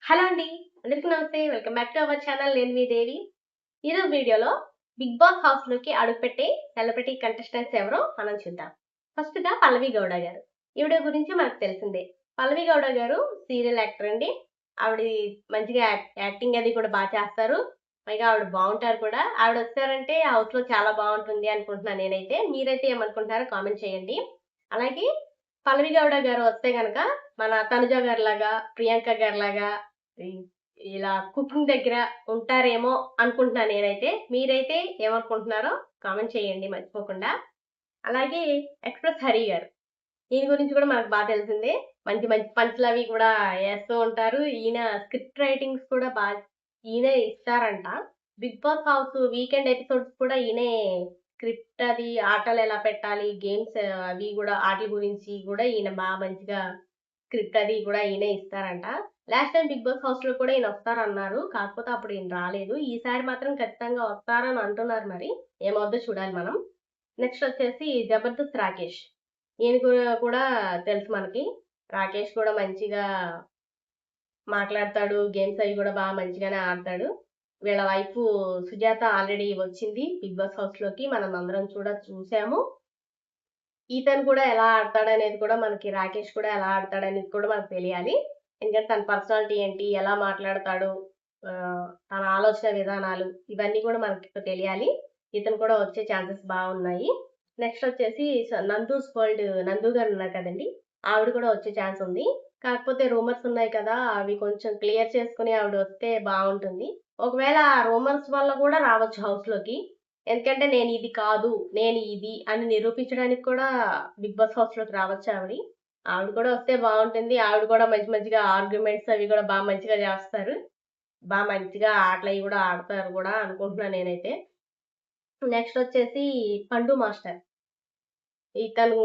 Hello అండి. అందరికీ నమస్తే. Welcome back to our channel. నేను మీ దేవి. ఈరోజు వీడియోలో బిగ్ బాస్ హౌస్‌లోకి అడుగుపెట్టే సెలబ్రిటీ కంటెస్టెంట్స్ ఎవరో మనం చూద్దాం. ఫస్ట్‌గా పల్లవి గౌడ గారు. ఈవిడ గురించి మనకు తెలిసిందే. పల్లవి గౌడ గారు సీరియల్ యాక్టర్ అండి. ఆవిడ మంచిగా యాక్టింగ్ అది కూడా చేస్తారు. పైగా ఆవిడ బావుంటారు కూడా. ఆవిడొచ్చారంటే హౌస్‌లో చాలా బావుంటుంది అనుకుంటున్నాను నేనైతే. మీరైతే ఏమనుకుంటున్నారో కామెంట్ చేయండి. అలాగే పల్లవి గౌడ గారు వస్తే గనక మన తనుజ గారిలాగా, ప్రియాంక గారిలాగా ఇ ఇలా కుకింగ్ దగ్గర ఉంటారేమో అనుకుంటున్నాను నేనైతే. మీరైతే ఏమనుకుంటున్నారో కామెంట్ చేయండి మర్చిపోకుండా. అలాగే ఎక్స్‌ప్రెస్ హరి గారు. ఈయన గురించి కూడా మనకు తెలిసిందే. మంచి మంచి పంచులవి కూడా ఏస్తూ ఉంటారు. ఈయన స్క్రిప్ట్ రైటింగ్స్ కూడా ఈయనే ఇస్తారంట. 'Bigg Boss house' weekend episodes కూడా ఈయనే స్క్రిప్ట్ అది ఆటలెలా పెట్టాలి, గేమ్స్ అవి గూడా ఆటిల గురించి గూడా ఈయన మంచిగా స్క్రిప్ట్ అది కూడా ఈయనే ఇస్తారంట. లాస్ట్ టైమ్ 'బిగ్ బాస్ హౌస్‌లో' కూడా ఈయన వస్తారన్నారు. కాకపోతే అప్పుడు ఈయన రాలేదు. ఈసారి మాత్రం ఖచ్చితంగా వస్తారని అంటున్నారు మరి. ఏమవుద్దో చూడాలి మనం. నెక్స్ట్ వచ్చేసి 'జబర్దస్త్ రాకేష్'. ఈయన కూడా తెలుసు మనకి. రాకేష్ కూడా మంచిగా మాట్లాడతాడు. గేమ్స్ అవి కూడా మంచిగానే ఆడతాడు. వీళ్ళ వైఫు సుజాత ఆల్రెడీ వచ్చింది 'బిగ్ బాస్ హౌస్‌లోకి'. మనం అందరం చూసాము. ఈతను కూడా ఎలా ఆడతాడనేది కూడా మనకి రాకేష్ కూడా ఎలా ఆడతాడనేది కూడా మనకు తెలియాలి. ఎందుకంటే తన పర్సనాలిటీ ఏంటి? ఎలా మాట్లాడతాడు? తన ఆలోచన విధానాలు ఇవన్నీ కూడా మనకి తెలియాలి. ఇతను కూడా వచ్చే ఛాన్సెస్ బాగున్నాయి. నెక్స్ట్ వచ్చేసి 'నందూస్ వరల్డ్' నందు గారు ఉన్నారు కదండీ! ఆవిడ కూడా వచ్చే ఛాన్స్ ఉంది. కాకపోతే రూమర్స్ ఉన్నాయి కదా! అవి కొంచెం క్లియర్ చేసుకొని ఆవిడ వస్తే బావుంటుంది. ఒకవేళ ఆ రూమర్స్ వల్ల కూడా రావచ్చు హౌస్‌లోకి. ఎందుకంటే నేనిది కాదు, నేను ఇది అని నిరూపించడానికి కూడా 'బిగ్ బాస్' హౌస్‌లోకి రావచ్చు ఆవిడి. ఆవిడ కూడా వస్తే బావుంటుంది. ఆవిడ కూడా మంచి మంచిగా ఆర్గ్యుమెంట్స్ అవి కూడా మంచిగా చేస్తారు. మంచిగా ఆటలయి కూడా ఆడతారు కూడా అనుకుంటున్నాను నేనైతే. నెక్స్ట్ వచ్చేసి 'పండు మాస్టర్'. ఇతను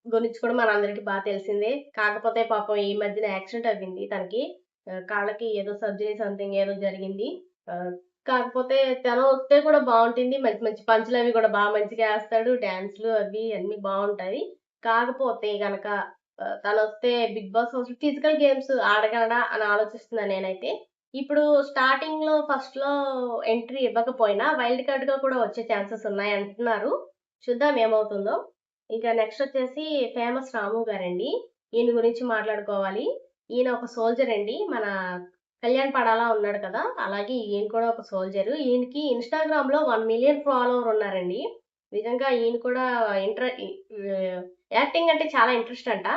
గురించి కూడా మనందరికి తెలిసిందే. కాకపోతే పాపం ఈ మధ్యన యాక్సిడెంట్ అవ్వింది తనకి. కాళ్ళకి ఏదో సర్జరీ సంథింగ్ ఏదో జరిగింది. ఆహ్, కాకపోతే తను వస్తే కూడా బావుంటుంది. మంచి మంచి పంచులవి కూడా మంచిగా ఏస్తాడు. డాన్స్‌లు అవి అన్నీ బావుంటాయి. కాకపోతే గనక తనొస్తే 'బిగ్ బాస్' హౌస్‌లో ఫిజికల్ గేమ్స్ ఆడగలడా అని ఆలోచిస్తున్నాను నేనైతే. ఇప్పుడు స్టార్టింగ్‌లో ఫస్ట్‌లో ఎంట్రీ ఇవ్వకపోయినా వైల్డ్ కార్డ్‌గా కూడా వచ్చే ఛాన్సెస్ ఉన్నాయంటున్నారు. చూద్దాం ఏమవుతుందో. ఇక నెక్స్ట్ వచ్చేసి ఫేమస్ రాము గారండి. ఈయన గురించి మాట్లాడుకోవాలి. ఈయన ఒక సోల్జర్ అండి. మన కళ్యాణ్ పడాలా ఉన్నాడు కదా! అలాగే ఈయన కూడా ఒక సోల్జరు. ఈయనకి ఇన్‌స్టాగ్రామ్‌లో 1,000,000 ఫాలోవర్ ఉన్నారండి. నిజంగా ఈయన కూడా ఇంట్ర ఇ ఆహ్, యాక్టింగ్ అంటే చాలా ఇంట్రెస్ట్ అంట.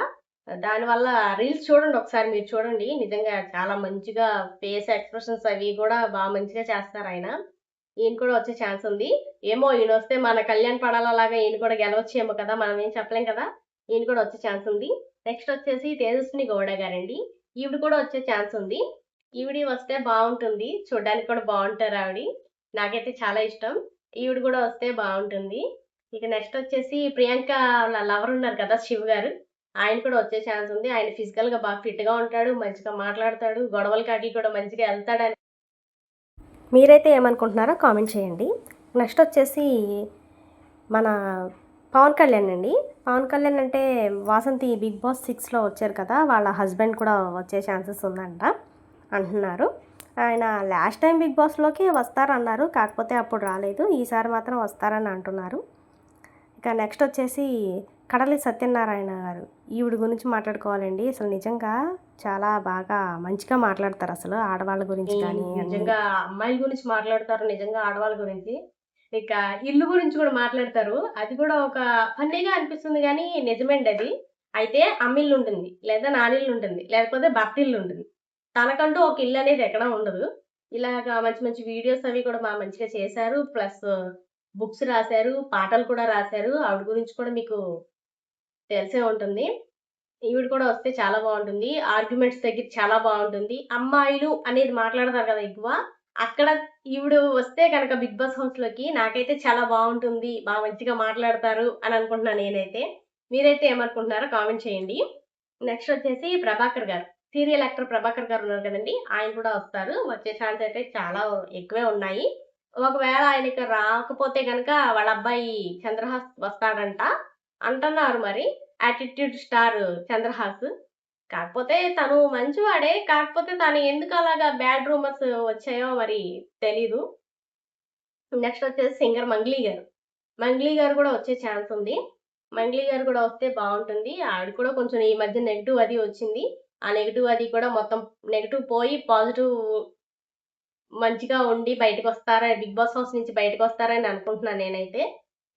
దానివల్ల రీల్స్ చూడండి ఒకసారి మీరు చూడండి. నిజంగా చాలా మంచిగా ఫేస్ ఎక్స్‌ప్రెషన్స్ అవి కూడా మంచిగా చేస్తారాయన. ఈయన కూడా వచ్చే ఛాన్స్ ఉంది. ఏమో ఈయనొస్తే మన కళ్యాణ్ పడాలా ఈయన కూడా గెలవచ్చేమో కదా! మనం ఏం చెప్పలేం కదా! ఈయన కూడా వచ్చే ఛాన్స్ ఉంది. నెక్స్ట్ వచ్చేసి తేజస్విని గౌడ గారండి. ఈవిడ కూడా వచ్చే ఛాన్స్ ఉంది. ఈవిడ వస్తే బావుంటుంది. చూడ్డానికి కూడా బావుంటారావిడి. నాకైతే చాలా ఇష్టం. ఈవిడ కూడా వస్తే బావుంటుంది. ఇక నెక్స్ట్ వచ్చేసి ప్రియాంక వాళ్ళ లవర్ ఉన్నారు కదా! శివ్ గారు. ఆయన కూడా వచ్చే ఛాన్స్ ఉంది. ఆయన ఫిజికల్‌గా ఫిట్‌గా ఉంటాడు. మంచిగా మాట్లాడతాడు. గొడవలకి ఆటిలకి కూడా మంచిగా ఎళ్తాడని మీరైతే ఏమనుకుంటున్నారో కామెంట్ చేయండి. నెక్స్ట్ వచ్చేసి మన పవన్ కళ్యాణ్ అండి. పవన్ కళ్యాణ్ అంటే వాసంతి 'బిగ్ బాస్ 6'లో వచ్చారు కదా! వాళ్ళ హస్బెండ్ కూడా వచ్చే ఛాన్సెస్ ఉందంట అంటున్నారు. ఆయన లాస్ట్ టైం 'బిగ్ బాస్'లోకి వస్తారన్నారు. కాకపోతే అప్పుడు రాలేదు. ఈసారి మాత్రం వస్తారని అంటున్నారు. ఇక నెక్స్ట్ వచ్చేసి కడలి సత్యనారాయణ గారు. ఈవిడ గురించి మాట్లాడుకోవాలండి. అసలు నిజంగా చాలా బాగా మంచిగా మాట్లాడతారసలు ఆడవాళ్ళ గురించి కానీ నిజంగా అమ్మాయిల గురించి మాట్లాడతారు నిజంగా ఆడవాళ్ళ గురించి. ఇక ఇల్లు గురించి కూడా మాట్లాడతారు. అది కూడా ఒక ఫన్నీగా అనిపిస్తుంది గానీ నిజమేండి అది. అయితే అమ్మిల్లుంటుంది. లేదా నానిల్లుంటుంది. లేకపోతే భర్తిల్లుంటుంది. తనకంటూ ఒక ఇల్లనేది ఎక్కడా ఉండదు. ఇలాగా మంచి మంచి వీడియోస్ అవి కూడా మంచిగా చేశారు. ప్లస్ బుక్స్ రాశారు. పాటలు కూడా రాశారు. ఆవిడ గురించి కూడా మీకు తెలిసే ఉంటుంది. ఈవిడ కూడా వస్తే చాలా బావుంటుంది. ఆర్గ్యుమెంట్స్ దగ్గర చాలా బావుంటుంది. అమ్మాయిలు అనేది మాట్లాడతారు కదా ఎక్కువ. అక్కడ ఈవిడ వస్తే గనక 'బిగ్ బాస్' హౌస్‌లోకి నాకైతే చాలా బావుంటుంది. మంచిగా మాట్లాడతారు అని అనుకుంటున్నాను నేనైతే. మీరైతే ఏమనుకుంటున్నారో కామెంట్ చేయండి. నెక్స్ట్ వచ్చేసి ప్రభాకర్ గారు. సీరియల్ యాక్టర్ ప్రభాకర్ గారు ఉన్నారు కదండీ! ఆయన కూడా వస్తారు. వచ్చే ఛాన్స్ అయితే చాలా ఎక్కువే ఉన్నాయి. ఒకవేళ ఆయనకి రాకపోతే గనక వాళ్ళ అబ్బాయి చంద్రహాస్ వస్తాడంట. అంటున్నారు మరి. Attitude star Chandrahas. కాకపోతే తను మంచివాడే. కాకపోతే తను ఎందుకు అలాగా బ్యాడ్ రూమర్స్ వచ్చాయో మరి తెలీదు. నెక్స్ట్ వచ్చేసి సింగర్ మంగ్లీ గారు. మంగ్లీ గారు కూడా వచ్చే ఛాన్స్ ఉంది. మంగ్లీ గారు కూడా వస్తే బావుంటుంది. ఆవిడ కూడా కొంచెం ఈ మధ్య నెగెటివ్ అది వచ్చింది. ఆ నెగెటివ్ అది కూడా మొత్తం నెగెటివ్ పోయి పాజిటివ్ మంచిగా ఉండి బయటకొస్తారా బిగ్ బాస్ హౌస్ నుంచి బయటకొస్తారని అనుకుంటున్నాను నేనైతే.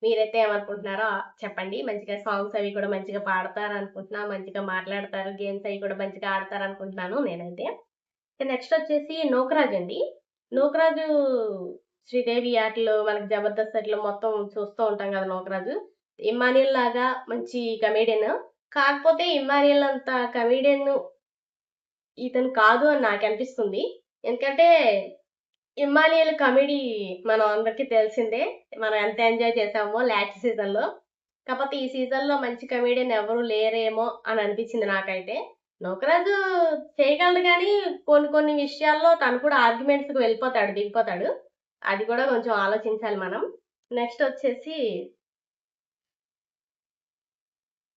మీరైతే ఏమనుకుంటున్నారో చెప్పండి. మంచిగా సాంగ్స్ అవి కూడా మంచిగా పాడతారనుకుంటున్నా. మంచిగా మాట్లాడతారు. గేమ్స్ అవి కూడా మంచిగా ఆడతారనుకుంటున్నాను నేనైతే. నెక్స్ట్ వచ్చేసి నూకరాజ్ అండి. నూకరాజు శ్రీదేవి ఆటిలో మనకి జబర్దస్త్ ఆటిలో మొత్తం చూస్తూ ఉంటాం కదా నూకరాజు. ఇమ్మాన్యుల్ లాగా మంచి కమెడియన్. కాకపోతే ఇమ్మాన్యుల్ అంత కమెడియన్ ఇతను కాదు అని నాకనిపిస్తుంది. ఎందుకంటే ఇమ్మాన్యుయల్ కామెడీ మనం అందరికీ తెలిసిందే. మనం ఎంత ఎంజాయ్ చేసామో లాస్ట్ సీజన్‌లో. కాపోతే ఈ సీజన్‌లో మంచి కమెడియన్ ఎవరు లేరేమో అని అనిపించింది నాకైతే. నూకరాజు చేయగలడు గానీ కొన్ని కొన్ని విషయాల్లో తను కూడా ఆర్గ్యుమెంట్స్‌కి వెళ్ళిపోతాడు, దిగిపోతాడు. అది కూడా కొంచెం ఆలోచించాలి మనం. నెక్స్ట్ వచ్చేసి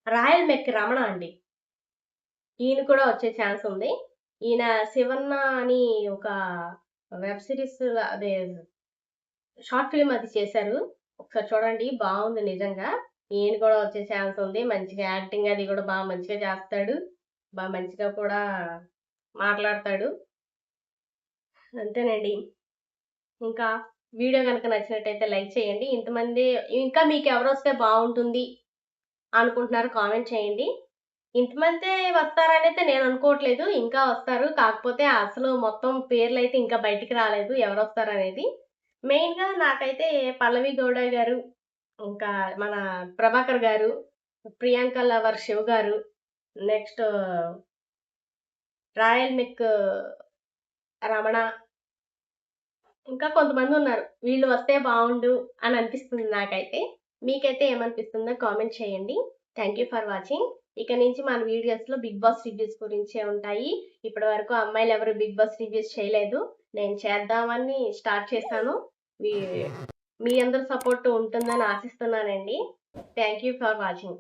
రాయల్ మెక్ రమణ అండి. ఈయన కూడా వచ్చే ఛాన్స్ ఉంది. ఈయన 'శివన్న' అని ఒక వెబ్ సీరీస్ అదే షార్ట్ ఫిల్మ్ అది చేశారు. ఒకసారి చూడండి బావుంది నిజంగా. ఈయన కూడా వచ్చే ఛాన్స్ ఉంది. మంచిగా యాక్టింగ్ అది కూడా మంచిగా చేస్తాడు. మంచిగా కూడా మాట్లాడతాడు. అంతేనండి. ఇంకా వీడియో గనుక నచ్చినట్టయితే లైక్ చేయండి. ఇంకా మీకెవరొస్తే బావుంటుంది అనుకుంటున్నారో కామెంట్ చేయండి. ఇంతమందే వస్తారనైతే నేను అనుకోవట్లేదు. ఇంకా వస్తారు. కాకపోతే అసలు మొత్తం పేర్లైతే ఇంకా బయటికి రాలేదు ఎవరొస్తారనేది. మెయిన్‌గా నాకైతే పల్లవి గౌడ గారు, ఇంకా మన ప్రభాకర్ గారు, ప్రియాంక లవర్ శివ గారు, నెక్స్ట్ రాయల్ మిక్ రమణ, ఇంకా కొంతమందున్నారు. వీళ్ళు వస్తే బావుండు అని అనిపిస్తుంది నాకైతే. మీకైతే ఏమనిపిస్తుందో కామెంట్ చేయండి. Thank you for watching. ఇక నుంచి మన వీడియోస్‌లో బిగ్ బాస్ రివ్యూస్ గురించే ఉంటాయి. ఇప్పటివరకు అమ్మాయిలెవరు బిగ్ బాస్ రివ్యూస్ చేయలేదు. నేను చేద్దామని స్టార్ట్ చేశాను. మీ మీ అందరి సపోర్ట్ ఉంటుందని ఆశిస్తున్నానండి. Thank you for watching.